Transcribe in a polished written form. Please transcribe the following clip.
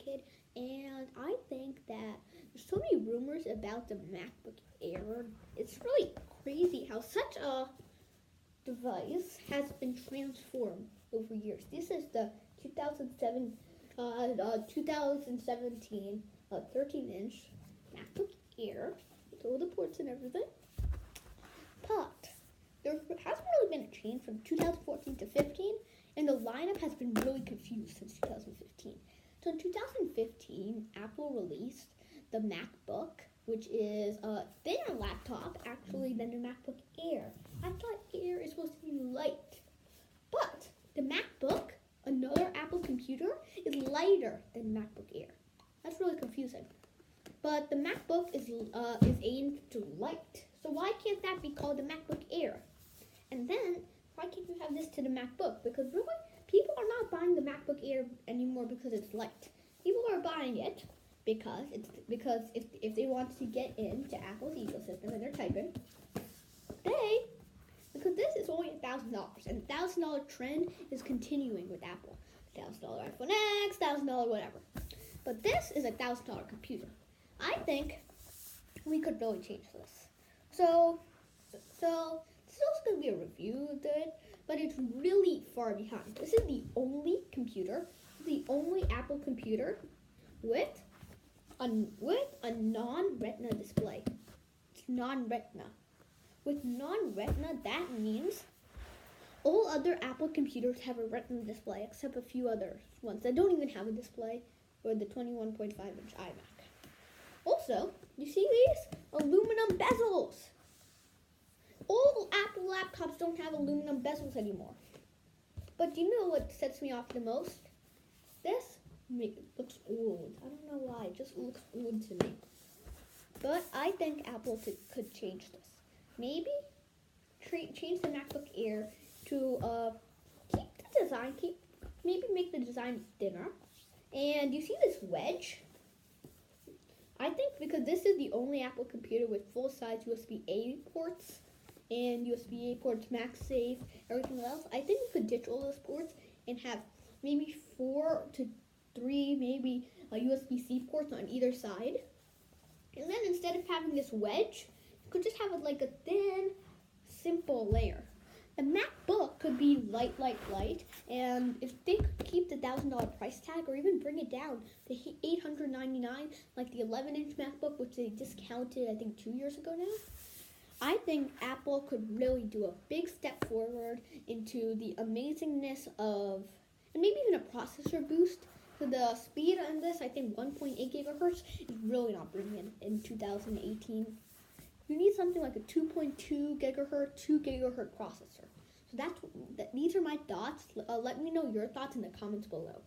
kid, and I think that there's so many rumors about the MacBook Air. It's really crazy how such a device has been transformed over years. This is the 2017 13-inch MacBook Air with all the ports and everything. But there hasn't really been a change from 2014 to 15, and the lineup has been really confused since 2015. So in 2015, Apple released the MacBook, which is a thinner laptop actually than the MacBook Air. I thought Air is supposed to be light, but the MacBook, another Apple computer, is lighter than MacBook Air. That's really confusing. But the MacBook is aimed to light. So why can't that be called the MacBook Air? And then, why can't you have this to the MacBook? Because really, people are not buying the MacBook Air anymore because it's light. People are buying it because if they want to get into Apple's ecosystem and they're typing, because this is only $1,000, and the $1,000 trend is continuing with Apple. $1,000 iPhone X, $1,000 whatever. But this is a $1,000 computer. I think we could really change this. So this is also going to be a review of it, but it's really far behind. This is the only Apple computer with a non-retina display. It's non-retina. With non-retina, that means all other Apple computers have a retina display, except a few other ones that don't even have a display, or the 21.5-inch iMac. Also, you see these aluminum bezels. All Apple laptops don't have aluminum bezels anymore. But do you know what sets me off the most? This looks old. I don't know why. It just looks old to me. But I think Apple could change this. Maybe change the MacBook Air to keep the design, maybe make the design thinner. And you see this wedge? I think because this is the only Apple computer with full-size USB-A ports and USB-A ports, MagSafe, everything else, I think we could ditch all those ports and have maybe 4 to 3 maybe USB-C ports on either side. And then instead of having this wedge, you could just have it like a thin, simple layer. The MacBook could be light, and if they could keep the $1,000 price tag or even bring it down to $899, like the 11-inch MacBook, which they discounted, I think, 2 years ago now, I think Apple could really do a big step forward into the amazingness of, and maybe even a processor boost. So the speed on this, I think 1.8 gigahertz is really not bringing in 2018. You need something like a 2.2 gigahertz, 2 gigahertz processor. So these are my thoughts. Let me know your thoughts in the comments below.